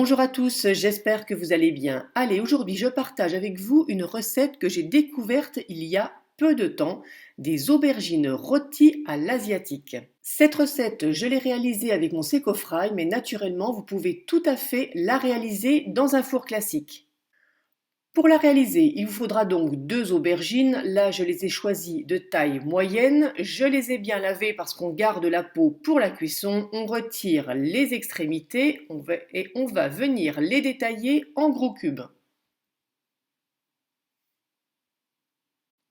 Bonjour à tous, j'espère que vous allez bien. Allez, aujourd'hui je partage avec vous une recette que j'ai découverte il y a peu de temps, des aubergines rôties à l'asiatique. Cette recette, je l'ai réalisée avec mon Secofry, mais naturellement vous pouvez tout à fait la réaliser dans un four classique. Pour la réaliser, il vous faudra donc deux aubergines. Là, je les ai choisies de taille moyenne. Je les ai bien lavées parce qu'on garde la peau pour la cuisson. On retire les extrémités et on va venir les détailler en gros cubes.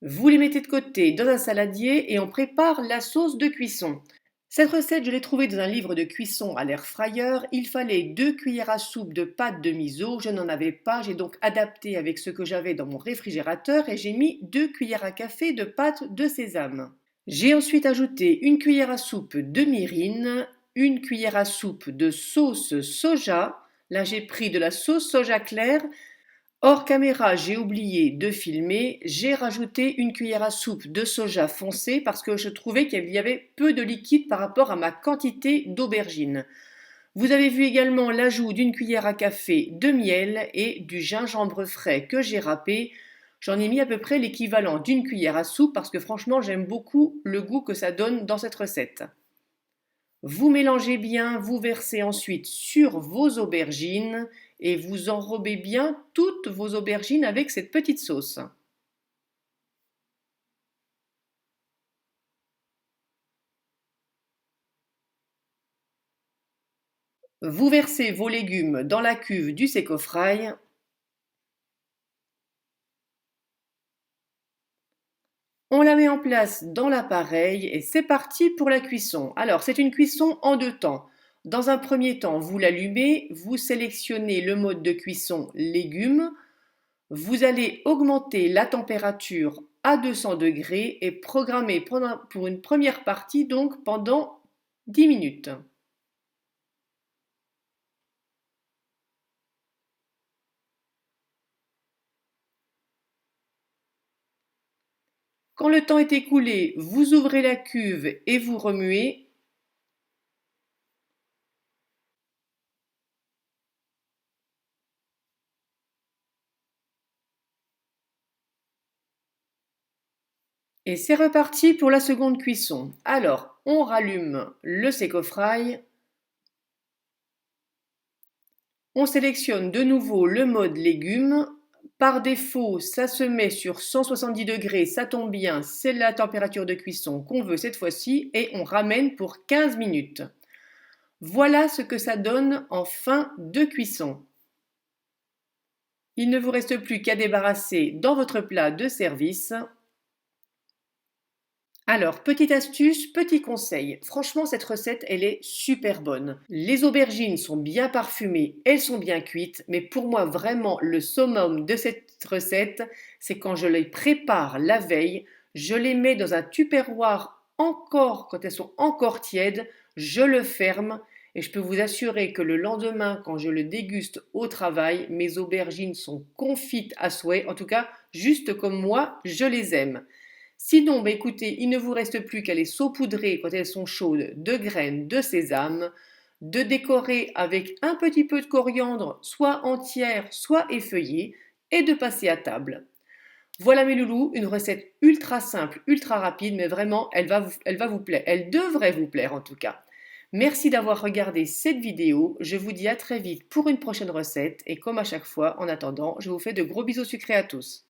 Vous les mettez de côté dans un saladier et on prépare la sauce de cuisson. Cette recette, je l'ai trouvée dans un livre de cuisson à l'air fryer. Il fallait 2 cuillères à soupe de pâte de miso. Je n'en avais pas, j'ai donc adapté avec ce que j'avais dans mon réfrigérateur et j'ai mis 2 cuillères à café de pâte de sésame. J'ai ensuite ajouté une cuillère à soupe de mirin, une cuillère à soupe de sauce soja. Là, j'ai pris de la sauce soja claire. Hors caméra, j'ai oublié de filmer, j'ai rajouté une cuillère à soupe de soja foncé parce que je trouvais qu'il y avait peu de liquide par rapport à ma quantité d'aubergines. Vous avez vu également l'ajout d'une cuillère à café de miel et du gingembre frais que j'ai râpé. J'en ai mis à peu près l'équivalent d'une cuillère à soupe parce que franchement j'aime beaucoup le goût que ça donne dans cette recette. Vous mélangez bien, vous versez ensuite sur vos aubergines et vous enrobez bien toutes vos aubergines avec cette petite sauce. Vous versez vos légumes dans la cuve du Secofry. On la met en place dans l'appareil et c'est parti pour la cuisson. Alors, c'est une cuisson en deux temps. Dans un premier temps, vous l'allumez, vous sélectionnez le mode de cuisson légumes. Vous allez augmenter la température à 200 degrés et programmer pour une première partie donc pendant 10 minutes. Quand le temps est écoulé, vous ouvrez la cuve et vous remuez. Et c'est reparti pour la seconde cuisson. Alors, on rallume le Secofry. On sélectionne de nouveau le mode légumes. Par défaut, ça se met sur 170 degrés, ça tombe bien, c'est la température de cuisson qu'on veut cette fois-ci et on ramène pour 15 minutes. Voilà ce que ça donne en fin de cuisson. Il ne vous reste plus qu'à débarrasser dans votre plat de service. Alors, petite astuce, petit conseil. Franchement, cette recette, elle est super bonne. Les aubergines sont bien parfumées, elles sont bien cuites, mais pour moi, vraiment, le summum de cette recette, c'est quand je les prépare la veille, je les mets dans un tupperware encore, quand elles sont encore tièdes, je le ferme et je peux vous assurer que le lendemain, quand je le déguste au travail, mes aubergines sont confites à souhait, en tout cas, juste comme moi, je les aime. Sinon, écoutez, il ne vous reste plus qu'à les saupoudrer quand elles sont chaudes de graines de sésame, de décorer avec un petit peu de coriandre, soit entière, soit effeuillée, et de passer à table. Voilà mes loulous, une recette ultra simple, ultra rapide, mais vraiment, elle va vous plaire. Elle devrait vous plaire en tout cas. Merci d'avoir regardé cette vidéo. Je vous dis à très vite pour une prochaine recette. Et comme à chaque fois, en attendant, je vous fais de gros bisous sucrés à tous.